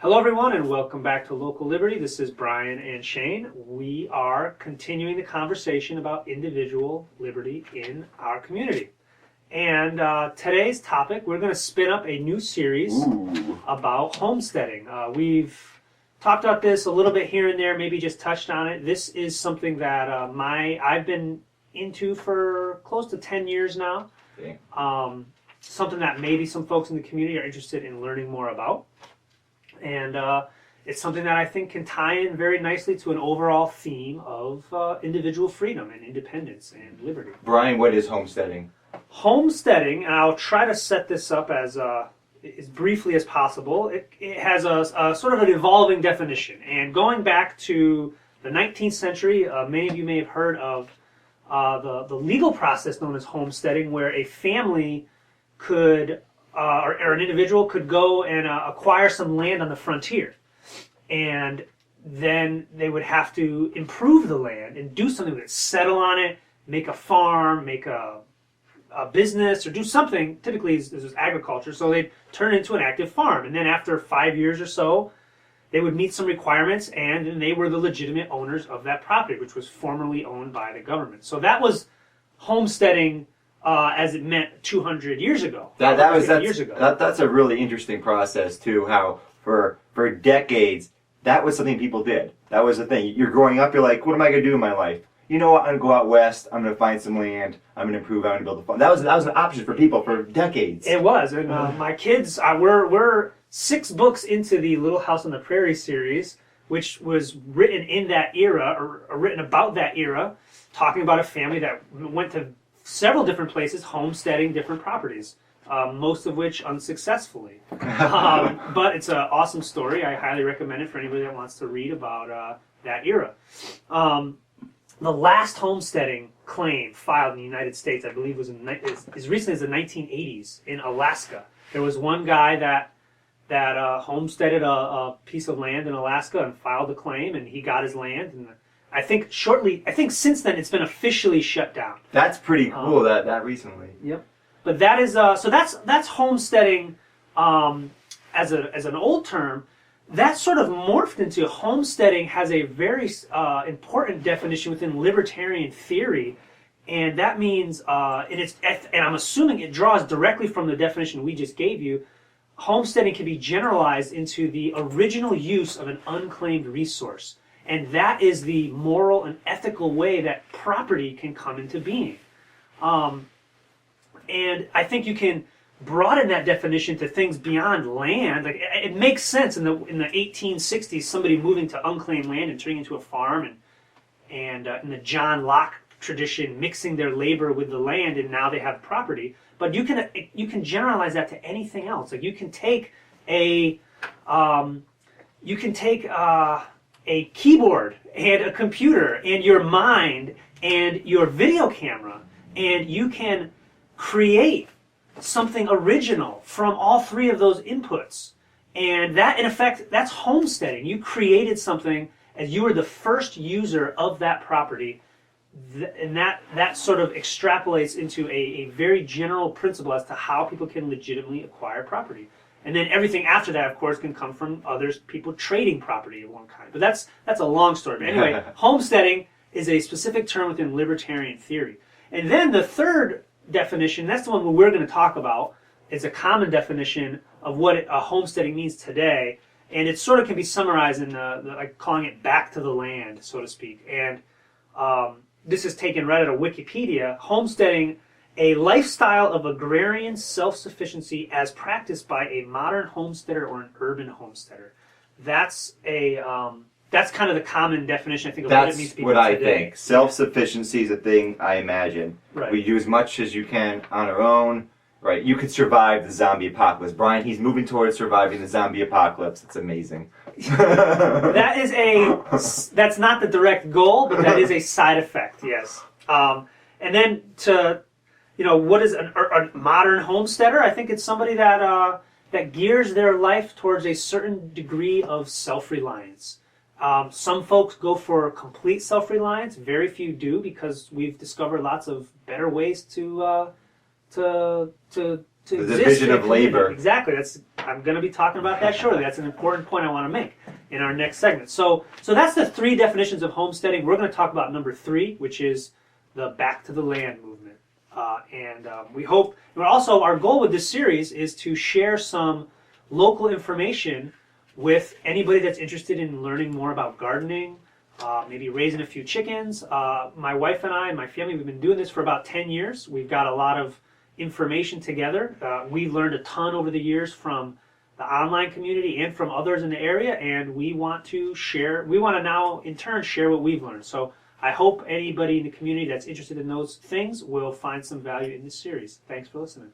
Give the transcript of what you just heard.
Hello everyone and welcome back to Local Liberty. This is Brian and Shane. We are continuing the conversation about individual liberty in our community. And today's topic, we're going to spin up a new series about homesteading. We've talked about this a little bit here and there, maybe just touched on it. This is something that I've been into for close to 10 years now. Okay. Something that maybe some folks in the community are interested in learning more about. And it's something that I think can tie in very nicely to an overall theme of individual freedom and independence and liberty. Brian, what is homesteading? Homesteading, and I'll try to set this up as briefly as possible. It has a sort of an evolving definition. And going back to the 19th century, many of you may have heard of the legal process known as homesteading, where a family could or an individual could go and acquire some land on the frontier. And then they would have to improve the land and do something with it, settle on it, make a farm, make a business, or do something. Typically, this was agriculture, so they'd turn it into an active farm. And then after 5 years or so, they would meet some requirements, and then they were the legitimate owners of that property, which was formerly owned by the government. So that was homesteading as it meant 200 years ago. That's a really interesting process too. How for decades that was something people did. That was the thing. You're growing up. You're like, what am I going to do in my life? You know what? I'm going to go out west. I'm going to find some land. I'm going to improve. I'm going to build a farm. That was an option for people for decades. It was, and my kids we're 6 books into the Little House on the Prairie series, which was written in that era or written about that era, talking about a family that went to several different places, homesteading different properties, most of which unsuccessfully. But it's an awesome story. I highly recommend it for anybody that wants to read about that era. The last homesteading claim filed in the United States, I believe, was as recently as the 1980s in Alaska. There was one guy that homesteaded a piece of land in Alaska and filed a claim, and he got his land. And I think since then it's been officially shut down. That's pretty cool. That recently. Yep. But that is so that's homesteading as an old term. That sort of morphed into homesteading has a very important definition within libertarian theory, and that means and I'm assuming it draws directly from the definition we just gave you. Homesteading can be generalized into the original use of an unclaimed resource. And that is the moral and ethical way that property can come into being. And I think you can broaden that definition to things beyond land. Like, it makes sense in the 1860s, somebody moving to unclaimed land and turning it into a farm, and in the John Locke tradition, mixing their labor with the land, and now they have property. But you can generalize that to anything else. Like, you can take a keyboard and a computer and your mind and your video camera, and you can create something original from all 3 of those inputs. And that, in effect, that's homesteading. You created something as you were the first user of that property, and that sort of extrapolates into a very general principle as to how people can legitimately acquire property. And then everything after that, of course, can come from people trading property of one kind. But that's a long story. But anyway, homesteading is a specific term within libertarian theory. And then the third definition, that's the one we're going to talk about, is a common definition of what homesteading means today. And it sort of can be summarized in like calling it back to the land, so to speak. And this is taken right out of Wikipedia. Homesteading, a lifestyle of agrarian self-sufficiency as practiced by a modern homesteader or an urban homesteader. That's kind of the common definition, I think, of what it means to be today. That's what I today. think. Self-sufficiency is a thing, I imagine. Right. We do as much as you can on our own. Right. You could survive the zombie apocalypse. Brian, he's moving towards surviving the zombie apocalypse. It's amazing. That's not the direct goal, but that is a side effect, yes. And then what is a modern homesteader? I think it's somebody that gears their life towards a certain degree of self-reliance. Some folks go for complete self-reliance. Very few do, because we've discovered lots of better ways to the exist division of labor. Exactly. That's I'm going to be talking about that shortly. That's an important point I want to make in our next segment. So that's the 3 definitions of homesteading. We're going to talk about number 3, which is the back to the land movement. We hope, and also our goal with this series is to share some local information with anybody that's interested in learning more about gardening, maybe raising a few chickens. My wife and I and my family, we've been doing this for about 10 years. We've got a lot of information together. We've learned a ton over the years from the online community and from others in the area, and we want to now in turn share what we've learned. So I hope anybody in the community that's interested in those things will find some value in this series. Thanks for listening.